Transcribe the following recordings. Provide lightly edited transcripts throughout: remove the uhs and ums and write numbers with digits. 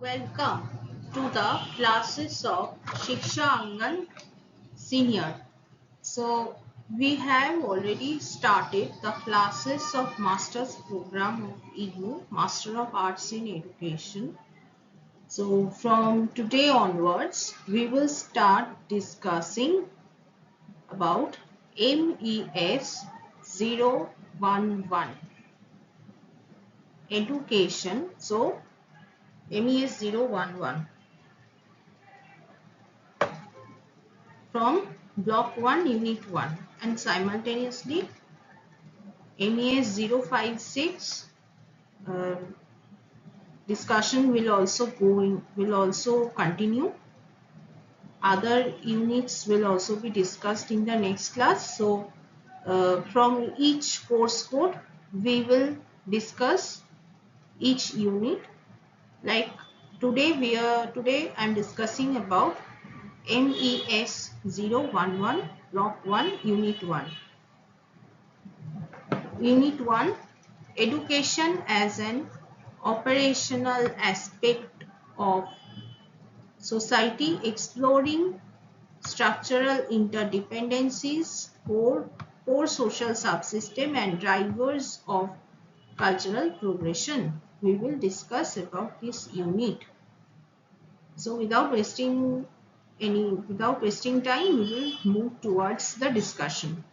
Welcome to the classes of Shiksha Angan Senior. So we have already started the classes of Master's Program of EU, Master of Arts in Education. So from today onwards, we will start discussing about MES 011 Education. So MES 011 from Block 1 Unit 1 and simultaneously MES 056 uh, discussion will also continue. Other units will also be discussed in the next class. So from each course code we will discuss each unit. Like today I'm discussing about MES 011 Block 1 Unit 1. Unit 1 Education as an operational aspect of society, exploring structural interdependencies, core social subsystem and drivers of cultural progression. We will discuss about this unit. So without wasting time, we will move towards the discussion.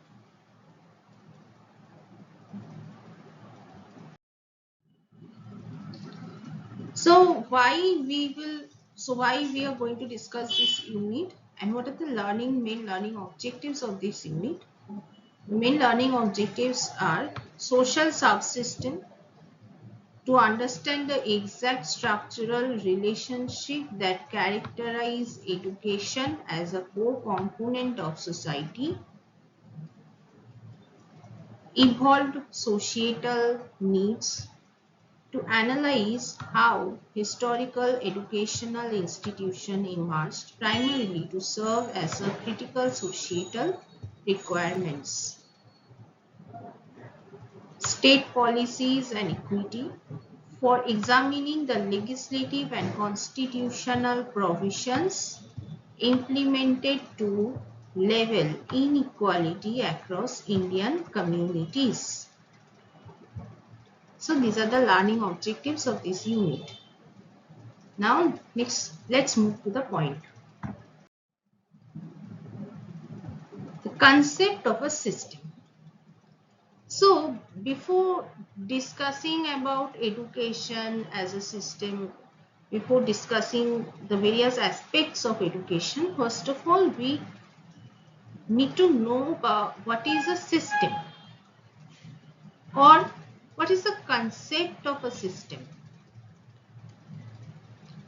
So why we are going to discuss this unit and what are the main learning objectives of this unit? The main learning objectives are social subsystem, to understand the exact structural relationship that characterize education as a core component of society, evolved societal needs, to analyze how historical educational institutions emerged primarily to serve as a critical societal requirements, state policies and equity, for examining the legislative and constitutional provisions implemented to level inequality across Indian communities. So these are the learning objectives of this unit. Now let's move to the point. The concept of a system. So before discussing about education as a system, before discussing the various aspects of education, first of all we need to know about what is a system or what is the concept of a system.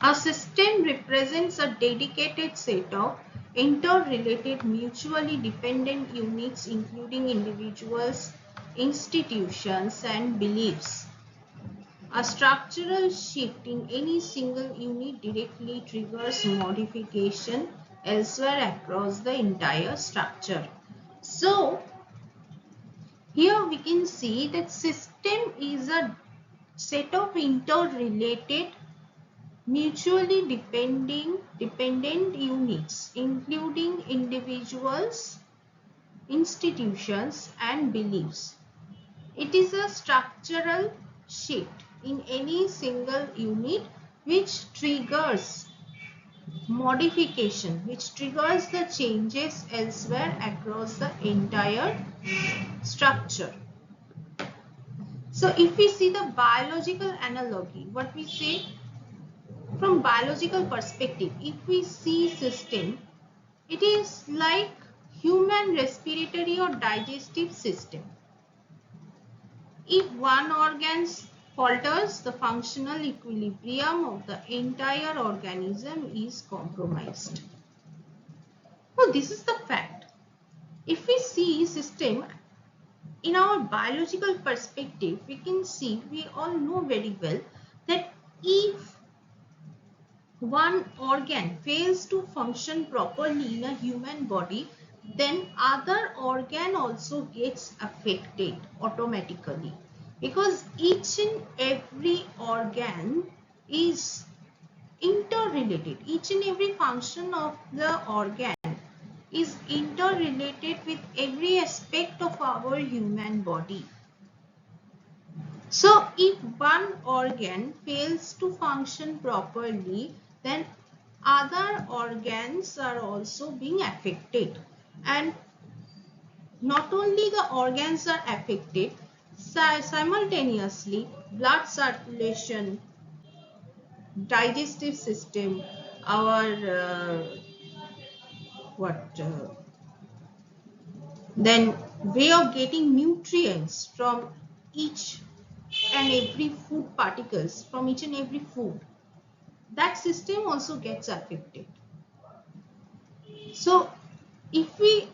A system represents a dedicated set of interrelated, mutually dependent units including individuals, institutions, and beliefs. A structural shift in any single unit directly triggers modification elsewhere across the entire structure. So, here we can see that system is a set of interrelated mutually dependent units including individuals, institutions and beliefs. It is a structural shift in any single unit which triggers modification, which triggers the changes elsewhere across the entire structure. So if we see the biological analogy, what we say from biological perspective, if we see system, it is like human respiratory or digestive system. If one organ falters, the functional equilibrium of the entire organism is compromised. So this is the fact. If we see system in our biological perspective, we can see, we all know very well that if one organ fails to function properly in a human body, then other organ also gets affected automatically, because each and every organ is interrelated. Each and every function of the organ is interrelated with every aspect of our human body. So if one organ fails to function properly, then other organs are also being affected. And not only the organs are affected, simultaneously blood circulation, digestive system, our then way of getting nutrients from each and every food particles from each and every food, that system also gets affected. So if we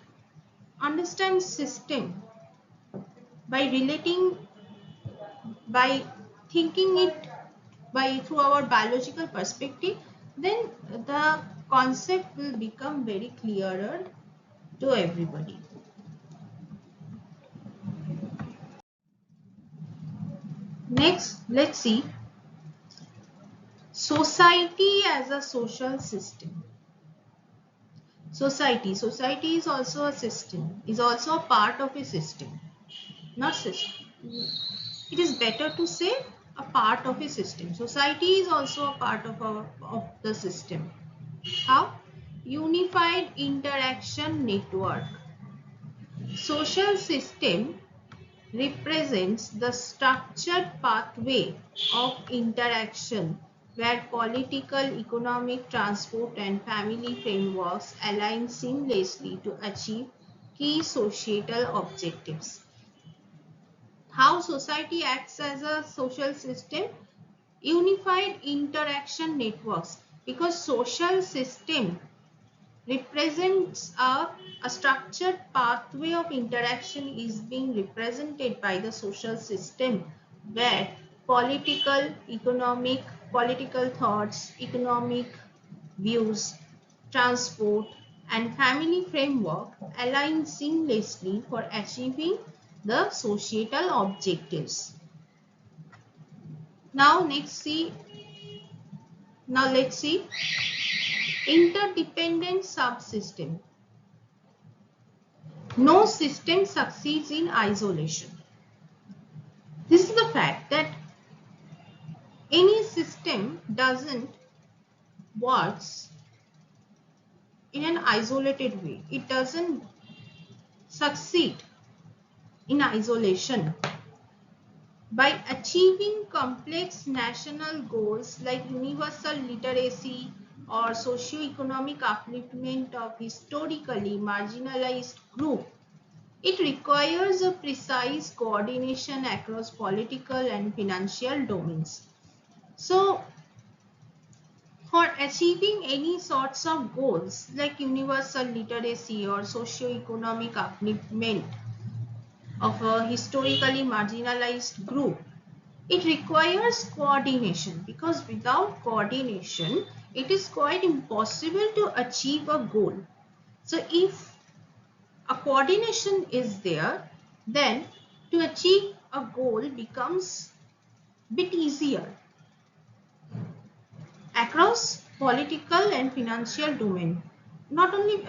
understand system by relating, by thinking it by through our biological perspective, then the concept will become very clearer to everybody. Next, let's see society as a social system. Society is also a system, is also a part of a system, not system. It is better to say a part of a system. Society is also a part of the system. How? Unified interaction network. Social system represents the structured pathway of interaction where political, economic, transport and family frameworks align seamlessly to achieve key societal objectives. How society acts as a social system? Unified interaction networks, because social system represents a structured pathway of interaction is being represented by the social system where political thoughts, economic views, transport and family framework align seamlessly for achieving the societal objectives. Now let's see interdependent subsystem. No system succeeds in isolation. This is the fact that any system doesn't work in an isolated way. It doesn't succeed in isolation. By achieving complex national goals like universal literacy or socio-economic upliftment of historically marginalized groups, it requires a precise coordination across political and financial domains. So, for achieving any sorts of goals like universal literacy or socio-economic upliftment of a historically marginalized group, it requires coordination, because without coordination, it is quite impossible to achieve a goal. So if a coordination is there, then to achieve a goal becomes a bit easier across political and financial domain. Not only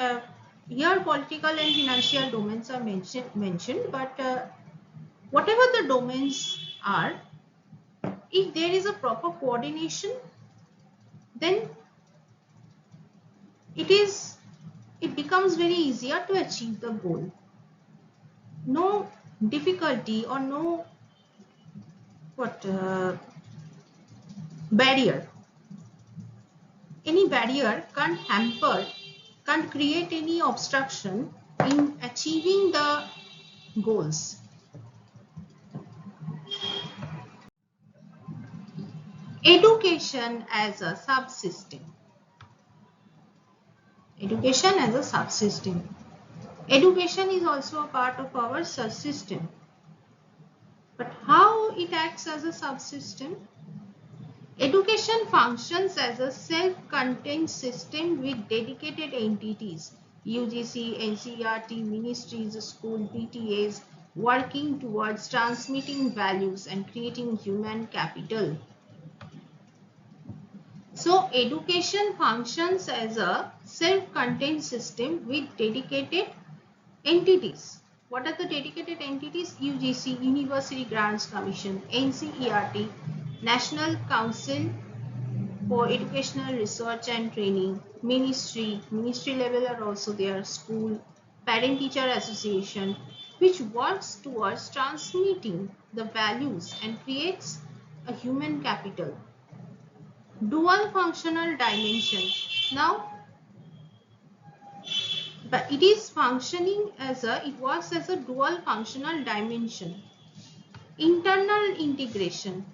here political and financial domains are mentioned, but whatever the domains are, if there is a proper coordination, then it becomes very easier to achieve the goal. No difficulty or no barrier. Any barrier can't create any obstruction in achieving the goals. Education as a subsystem. Education as a subsystem. Education is also a part of our subsystem. But how it acts as a subsystem? Education functions as a self-contained system with dedicated entities, UGC, NCERT, ministries, school, PTAs, working towards transmitting values and creating human capital. So education functions as a self-contained system with dedicated entities. What are the dedicated entities? UGC, University Grants Commission, NCERT, National Council for Educational Research and Training, ministry level are also there, school, parent teacher association, which works towards transmitting the values and creates a human capital. Dual functional dimension. Now, but it is functioning as it works as a dual functional dimension. Internal integration,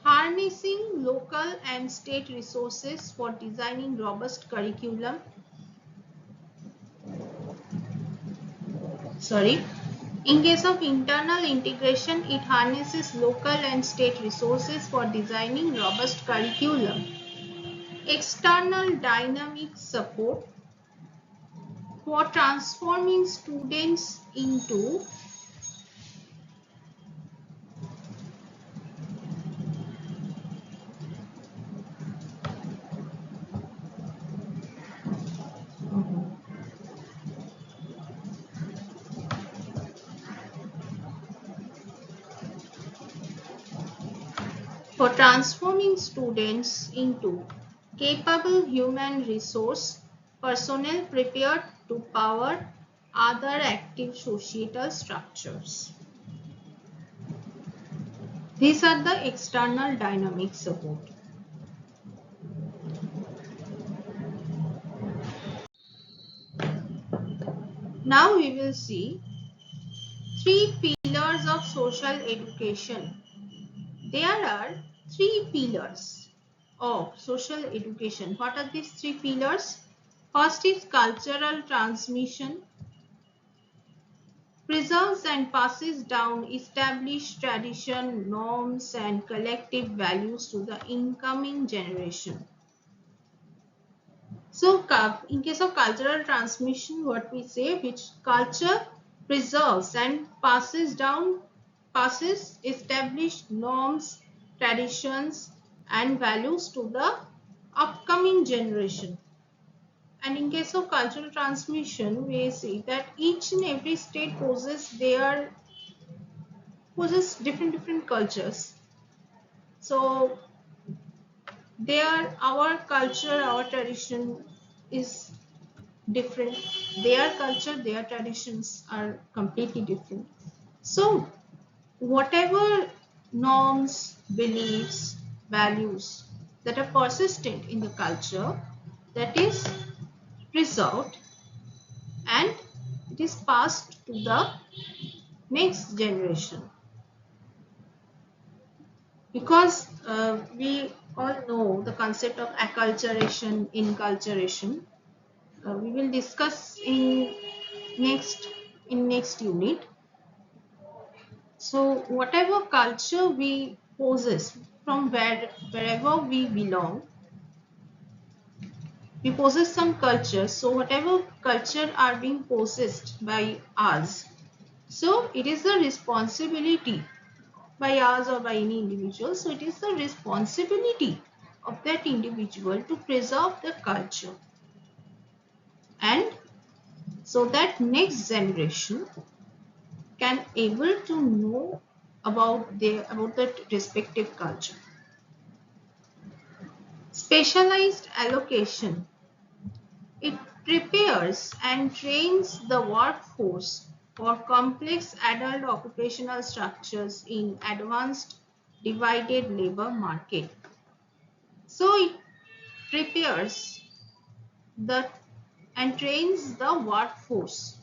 harnessing local and state resources for designing robust curriculum. In case of internal integration, it harnesses local and state resources for designing robust curriculum. External dynamic support for transforming students into capable human resource personnel prepared to power other active societal structures. These are the external dynamic support. Now we will see three pillars of social education. There are three pillars of social education. What are these three pillars? First is cultural transmission, preserves and passes down established tradition, norms, and collective values to the incoming generation. So, in case of cultural transmission, what we say, which culture preserves and passes established norms, traditions, and values to the upcoming generation. And in case of cultural transmission, we see that each and every state possesses different cultures. So our culture, our tradition is different. Their culture, their traditions are completely different. So whatever norms, beliefs, values that are persistent in the culture, that is preserved and it is passed to the next generation. Because we all know the concept of acculturation, inculturation. We will discuss in next unit. So whatever culture we possess, from wherever we belong, we possess some culture. So whatever culture are being possessed by us, so it is the responsibility by us or by any individual. So it is the responsibility of that individual to preserve the culture, and so that next generation can able to know about the respective culture. Specialized allocation. It prepares and trains the workforce for complex adult occupational structures in advanced divided labor market. So it prepares and trains the workforce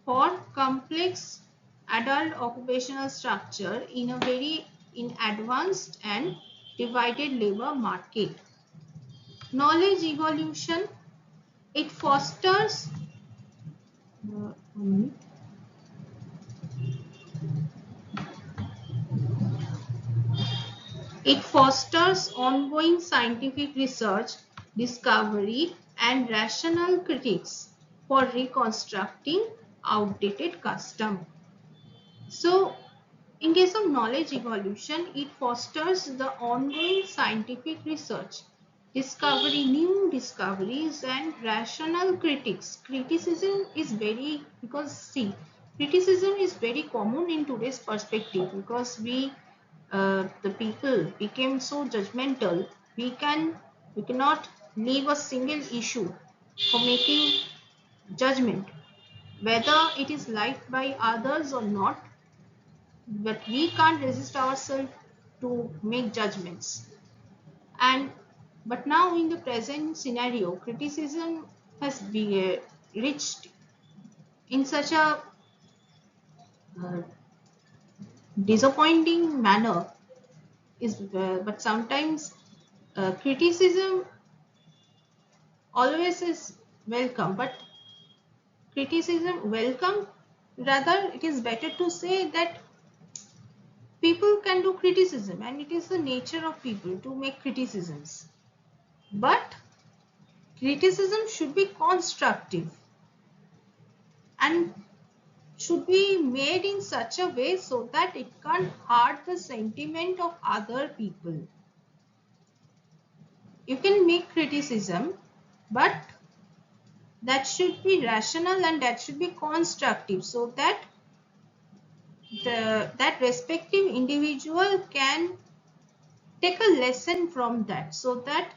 for complex adult occupational structure in advanced and divided labor market. Knowledge evolution. It fosters ongoing scientific research, discovery, and rational critics for reconstructing outdated custom. So In case of knowledge evolution, it fosters the ongoing scientific research, new discoveries, and rational critics. Criticism is criticism is very common in today's perspective, because the people became so judgmental. We cannot leave a single issue for making judgment, whether it is liked by others or not, but we can't resist ourselves to make judgments. And but now in the present scenario, criticism has reached in such a uh, disappointing manner. But sometimes criticism always is welcome, but criticism welcome, rather it is better to say that people can do criticism, and it is the nature of people to make criticisms. But criticism should be constructive and should be made in such a way so that it can't hurt the sentiment of other people. You can make criticism, but that should be rational and that should be constructive, so that that respective individual can take a lesson from that, so that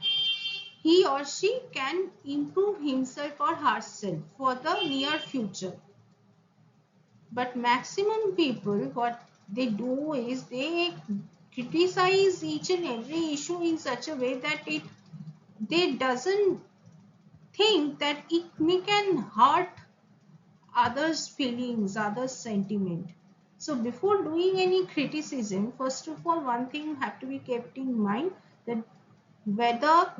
he or she can improve himself or herself for the near future. But maximum people, what they do is they criticize each and every issue in such a way that they doesn't think that it may can hurt others' feelings, others' sentiment. So before doing any criticism, first of all, one thing have to be kept in mind, that whether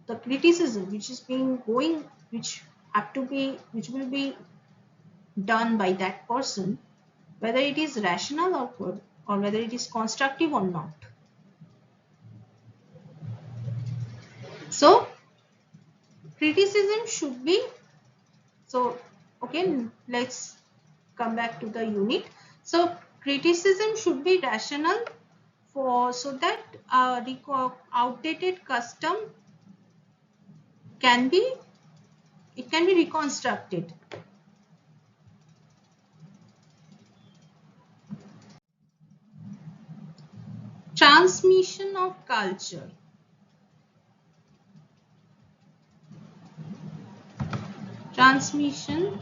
the criticism which is being going, which will be done by that person, whether it is rational or good, or whether it is constructive or not. So criticism should be, so okay, let's come back to the unit. So criticism should be rational, so that outdated custom can be reconstructed. Transmission of culture. Transmission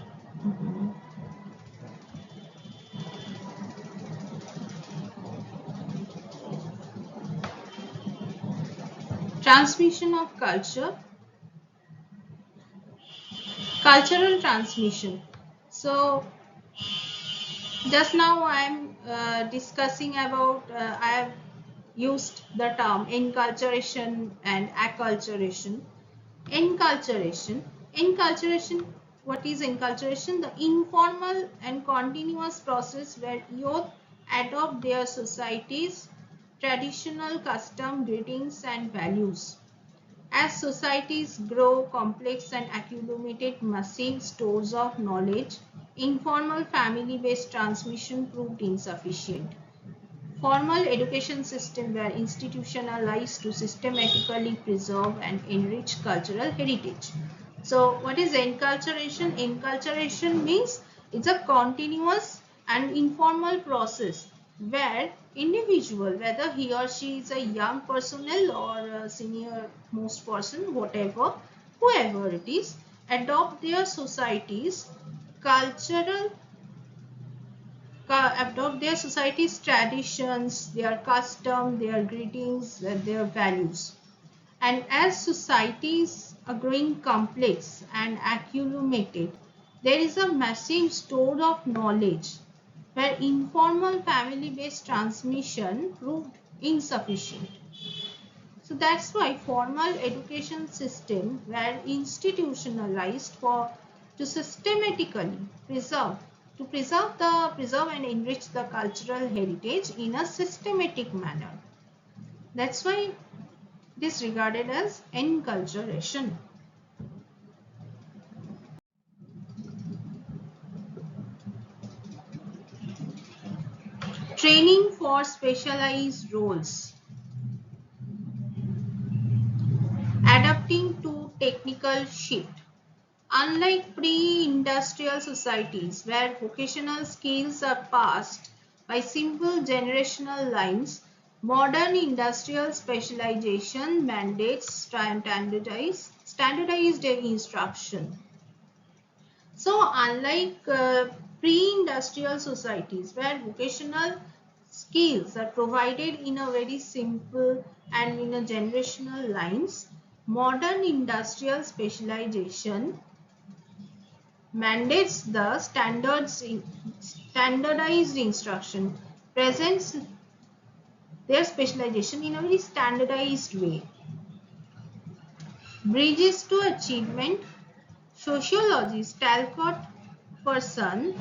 transmission of culture, cultural transmission. So just now I am discussing about, I have used the term enculturation and acculturation. Enculturation, what is enculturation? The informal and continuous process where youth adopt their society's traditional custom, greetings and values. As societies grow complex and accumulated massive stores of knowledge, informal family-based transmission proved insufficient. Formal education systems were institutionalized to systematically preserve and enrich cultural heritage. So what is enculturation? Enculturation means it's a continuous and informal process where individual, whether he or she is a young personnel or a senior most person, whoever it is, adopt their society's cultural adopt their society's traditions, their custom, their greetings, their values. And as societies are growing complex and accumulated, there is a massive store of knowledge where informal family-based transmission proved insufficient. So that's why formal education systems were institutionalized to systematically preserve and enrich the cultural heritage in a systematic manner. That's why it is regarded as enculturation. Training for specialized roles. Adapting to technical shift. Unlike pre-industrial societies where vocational skills are passed by simple generational lines, modern industrial specialization mandates standardized instruction. So unlike pre-industrial societies where vocational skills are provided in a very simple and in a generational lines, modern industrial specialization mandates the standardized instruction, presents their specialization in a very standardized way. Bridges to achievement. Sociologist Talcott person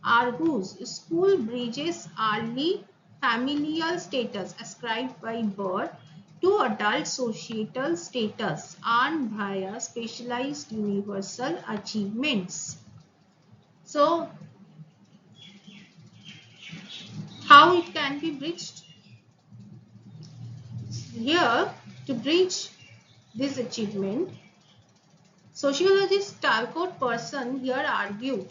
argues school bridges early familial status ascribed by birth to adult societal status earned via specialized universal achievements. So, how it can be bridged? Here, to bridge this achievement, sociologist Talcott person here argued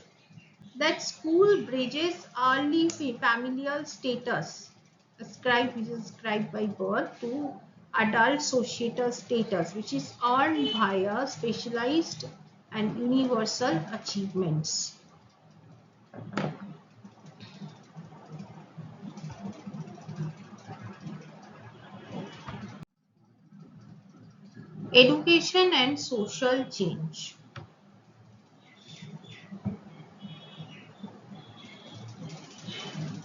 that school bridges early familial status which is ascribed by birth to adult societal status which is earned via specialized and universal achievements. Education and social change.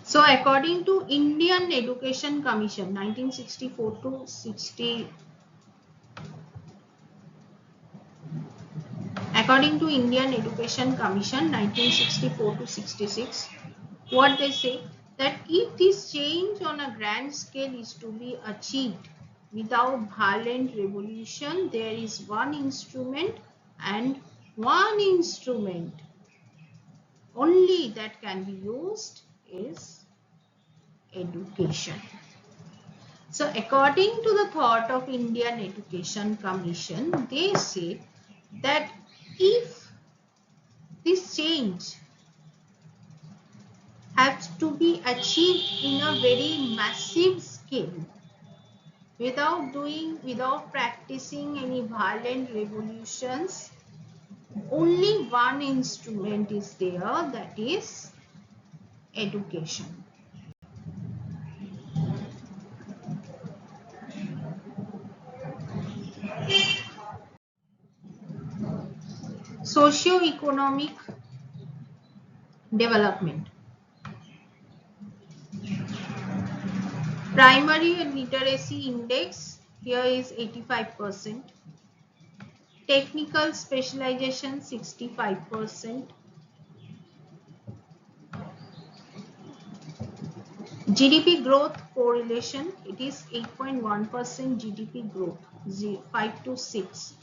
So according to Indian Education Commission 1964 to 60, according to Indian Education Commission 1964 to 66, what they say that if this change on a grand scale is to be achieved without violent revolution, there is one instrument and one instrument only that can be used is education. So according to the thought of Indian Education Commission, they say that if this change has to be achieved in a very massive scale without practicing any violent revolutions, only one instrument is there, that is education. Socio-economic development. Primary literacy index here is 85%. Technical specialization 65%. GDP growth correlation, it is 8.1% GDP growth, 5 to 6.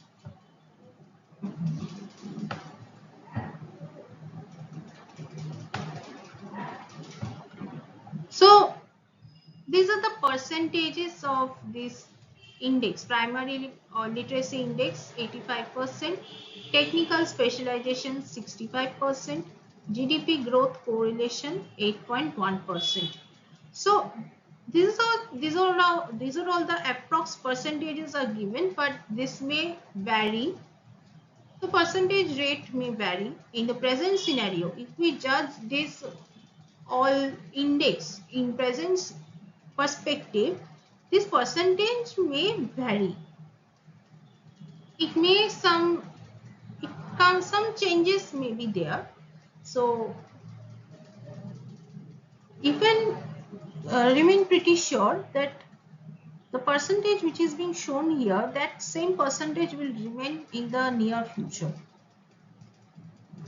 So these are the percentages of this index. Primary literacy index 85%, technical specialization 65%, GDP growth correlation 8.1%. So these are all the approx percentages are given, but this may vary. The percentage rate may vary. In the present scenario, if we judge this all index in present perspective, this percentage may vary. It may some changes may be there. So you can remain pretty sure that the percentage which is being shown here, that same percentage will remain in the near future.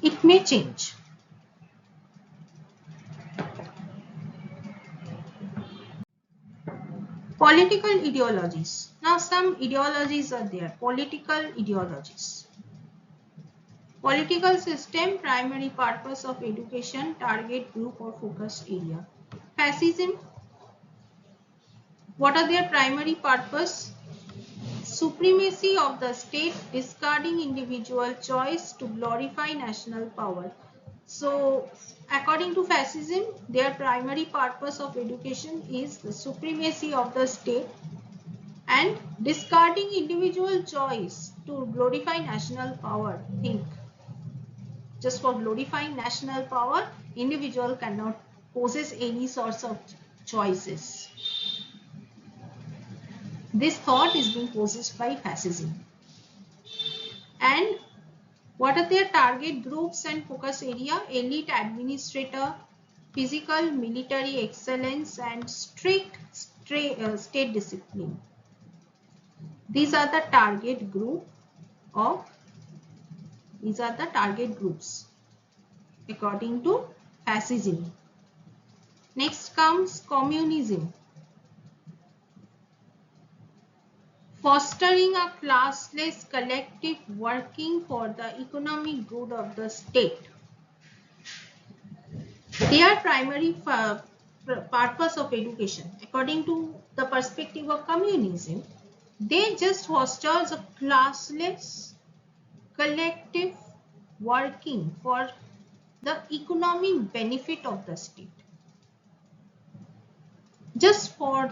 It may change. Political ideologies. Now some ideologies are there. Political ideologies. Political system, primary purpose of education, target group or focus area. Fascism. What are their primary purpose? Supremacy of the state, discarding individual choice to glorify national power. So, according to fascism, their primary purpose of education is the supremacy of the state and discarding individual choice to glorify national power. Think, just for glorifying national power, individual cannot possess any sorts of choices. This thought is being possessed by fascism. And what are their target groups and focus area? Elite administrator, physical military excellence, and strict state discipline. These are the target group of, these are the target groups according to fascism. Next comes communism. Fostering a classless collective working for the economic good of the state. Their primary purpose of education, according to the perspective of communism, they just fosters a classless collective working for the economic benefit of the state. Just for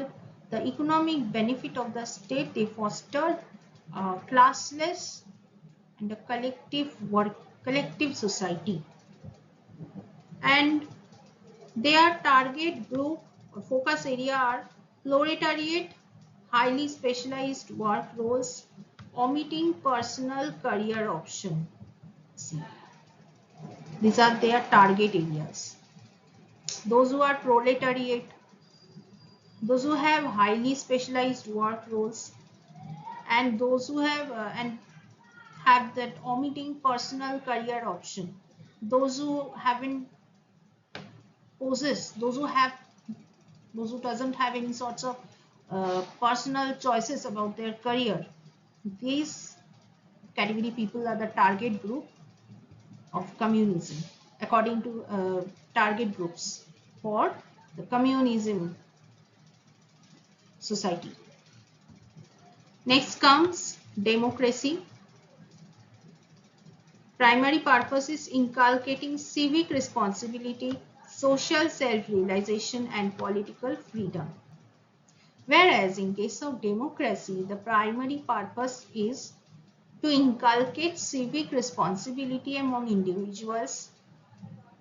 the economic benefit of the state, they fostered classless and a collective society. And their target group or focus area are proletariat, highly specialized work roles, omitting personal career option. See, these are their target areas. Those who are proletariat, those who have highly specialized work roles, and those who have that omitting personal career option. Those who haven't possess, those who doesn't have any sorts of personal choices about their career. These category people are the target group of communism according to target groups for the communism society. Next comes democracy. Primary purpose is inculcating civic responsibility, social self-realization and political freedom. Whereas in case of democracy, the primary purpose is to inculcate civic responsibility among individuals,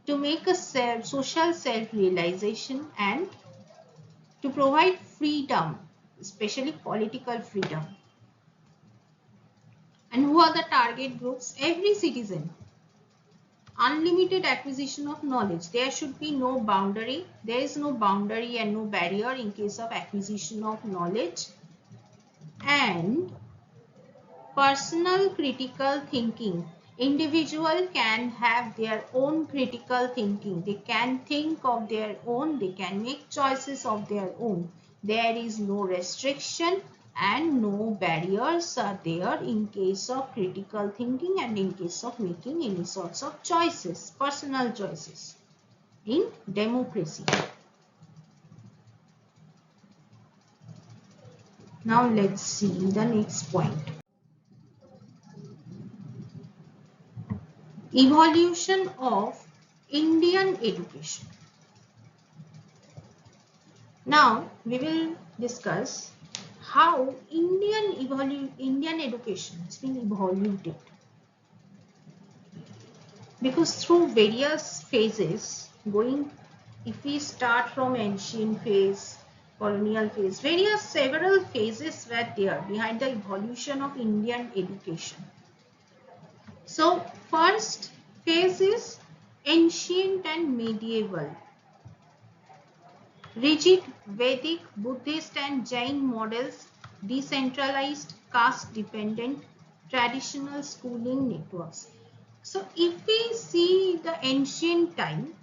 to make a social self-realization and to provide freedom, especially political freedom. And who are the target groups? Every citizen. Unlimited acquisition of knowledge. There should be no boundary. There is no boundary and no barrier in case of acquisition of knowledge. And personal critical thinking. Individual can have their own critical thinking. They can think of their own. They can make choices of their own. There is no restriction and no barriers are there in case of critical thinking and in case of making any sorts of choices, personal choices in democracy. Now let's see the next point. Evolution of Indian education. Now we will discuss how Indian education has been evolved. Because through various phases, if we start from ancient phase, colonial phase, several phases were there behind the evolution of Indian education. So first phase is ancient and medieval. Rigid Vedic, Buddhist and Jain models, decentralized, caste-dependent, traditional schooling networks. So if we see the ancient time,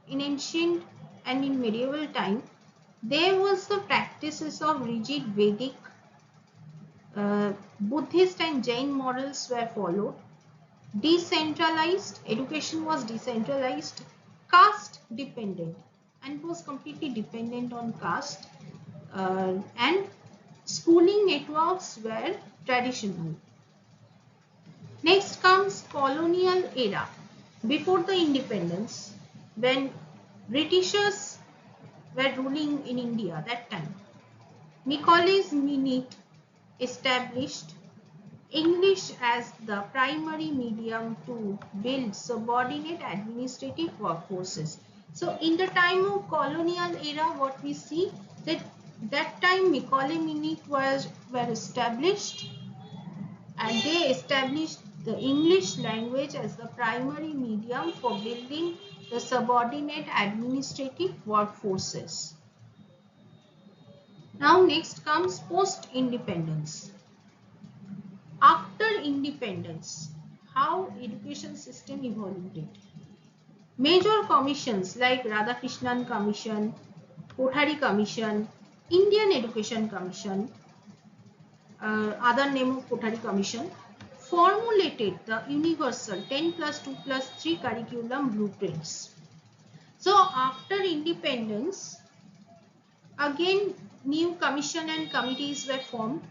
in ancient and in medieval time, There was the practices of rigid Vedic, Buddhist and Jain models were followed. Decentralized education was decentralized, caste dependent, and was completely dependent on caste, and schooling networks were traditional. Next comes colonial era. Before the independence, when Britishers were ruling in India that time, Macaulay's Minute established English as the primary medium to build subordinate administrative workforces. So in the time of colonial era, what we see that time Macaulay Minute were established, and they established the English language as the primary medium for building the subordinate administrative workforces. Now next comes post-independence. After independence, how education system evolved. Major commissions like Radhakrishnan Commission, Kothari Commission, Indian Education Commission, other name of Kothari Commission, formulated the universal 10 plus 2 plus 3 curriculum blueprints. So after independence, again new commission and committees were formed.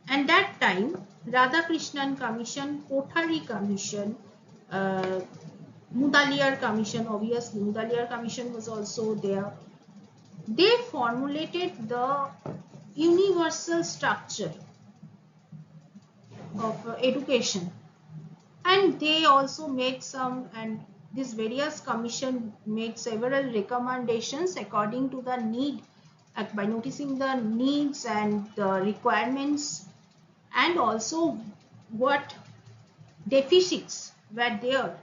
And that time, Radhakrishnan Commission, Kothari Commission, Mudaliar Commission, obviously Mudaliar Commission was also there. They formulated the universal structure of education, and they also made some, and this various commission made several recommendations according to the need, by noticing the needs and the requirements, and also what deficits were there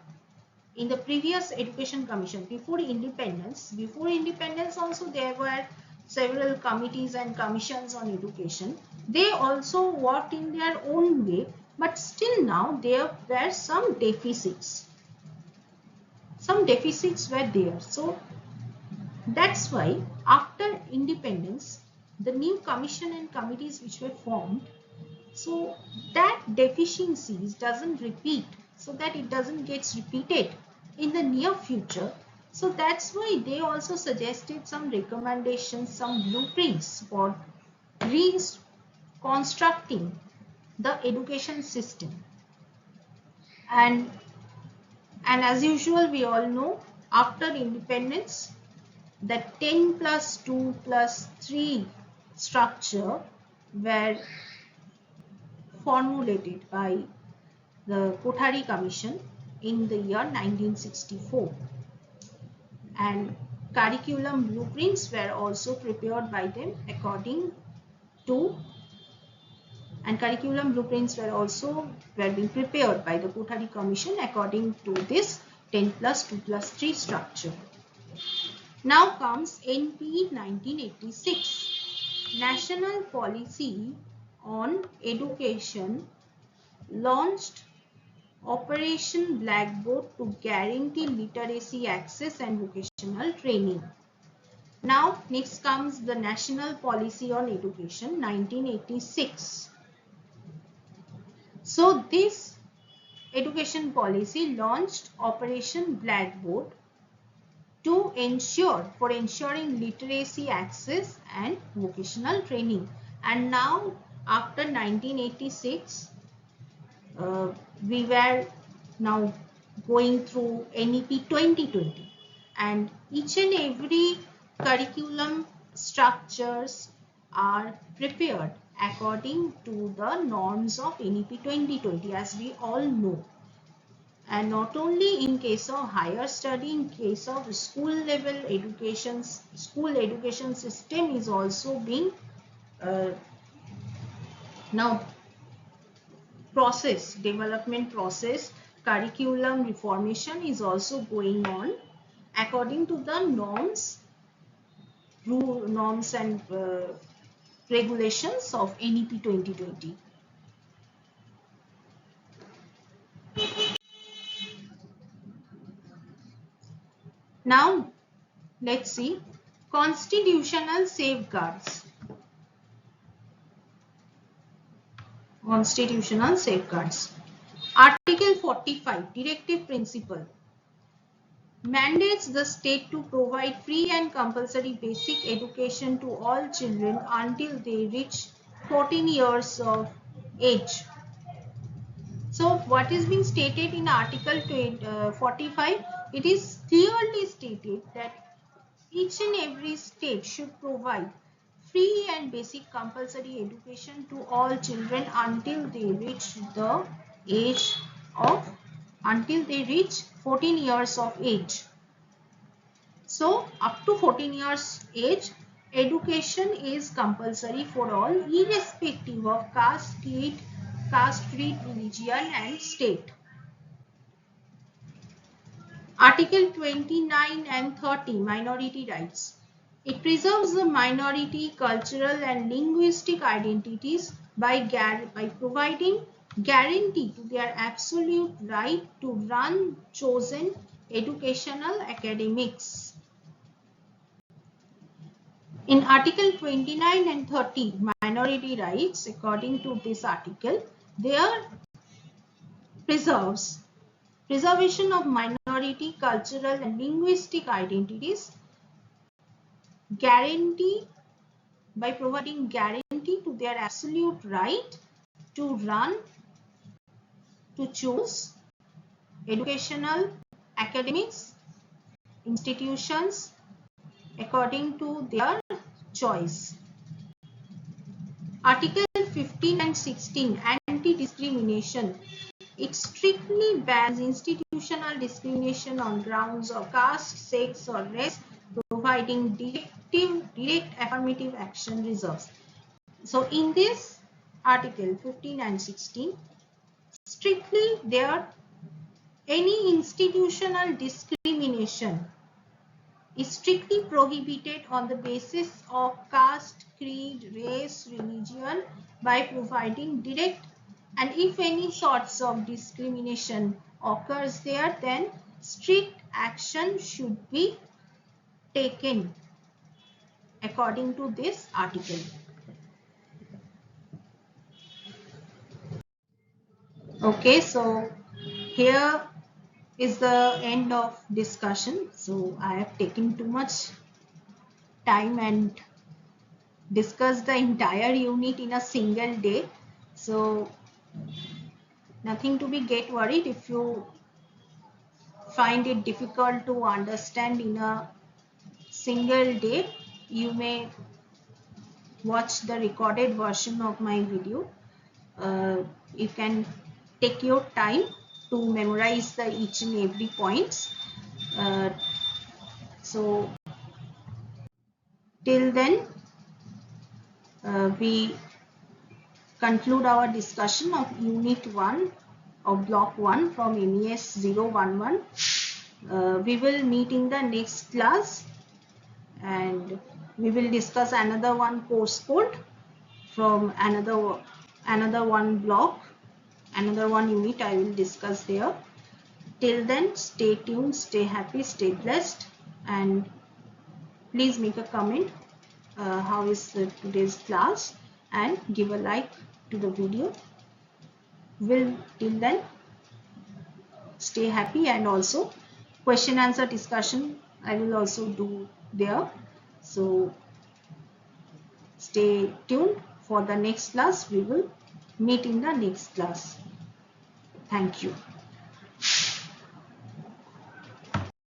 in the previous education commission before independence. Before independence also there were several committees and commissions on education. They also worked in their own way, but still now there were some deficits. Some deficits were there. So that's why after independence, the new commission and committees which were formed, so that deficiencies doesn't repeat, so that it doesn't get repeated in the near future. So that's why they also suggested some recommendations, some blueprints for reconstructing the education system. And as usual, we all know after independence, the 10 plus 2 plus 3 structure were formulated by the Kothari Commission in the year 1964, and curriculum blueprints were also prepared by them according to, and curriculum blueprints were being prepared by the Kothari Commission according to this 10 plus 2 plus 3 structure. Now comes NP 1986, National Policy on Education launched Operation Blackboard to guarantee literacy access and vocational training. Now next comes the National Policy on Education 1986. So this education policy launched Operation Blackboard to ensuring literacy access and vocational training. And now after 1986, we were now going through NEP 2020, and each and every curriculum structures are prepared according to the norms of NEP 2020, as we all know. And not only in case of higher study, in case of school level education, school education system is also being now development process, curriculum reformation is also going on according to the norms and regulations of NEP 2020. Now let's see Constitutional safeguards. Constitutional safeguards. Article 45, Directive Principle, mandates the state to provide free and compulsory basic education to all children until they reach 14 years of age. So what is being stated in Article 45? It is clearly stated that each and every state should provide free and basic compulsory education to all children until they reach the age of, until they reach 14 years of age. So up to 14 years age, education is compulsory for all, irrespective of caste, creed, religion and state. Article 29 and 30, minority rights. It preserves the minority cultural and linguistic identities by providing guarantee to their absolute right to run chosen educational academics. In Article 29 and 30, minority rights, according to this article, they are preservation of minority cultural and linguistic identities, guarantee by providing guarantee to their absolute right to run, to choose educational academics institutions according to their choice. Article 15 and 16, anti-discrimination. It strictly bans institutional discrimination on grounds of caste, sex or race, providing direct affirmative action reserves. So in this article 15 and 16, strictly there any institutional discrimination is strictly prohibited on the basis of caste, creed, race, religion by providing direct, and if any sorts of discrimination occurs there, then strict action should be taken according to this article. Okay, so here is the end of discussion. So I have taken too much time and discussed the entire unit in a single day. So nothing to be get worried if you find it difficult to understand in a single day. You may watch the recorded version of my video. You can take your time to memorize the each and every points. So till then we conclude our discussion of unit 1 of block 1 from MES 011. We will meet in the next class and we will discuss another one course code from another one block, another one unit I will discuss there. Till then, stay tuned, stay happy, stay blessed, and please make a comment how is today's class and give a like to the video. Till then, stay happy, and also question answer discussion I will also do there. So stay tuned for the next class. We will meet in the next class. Thank you.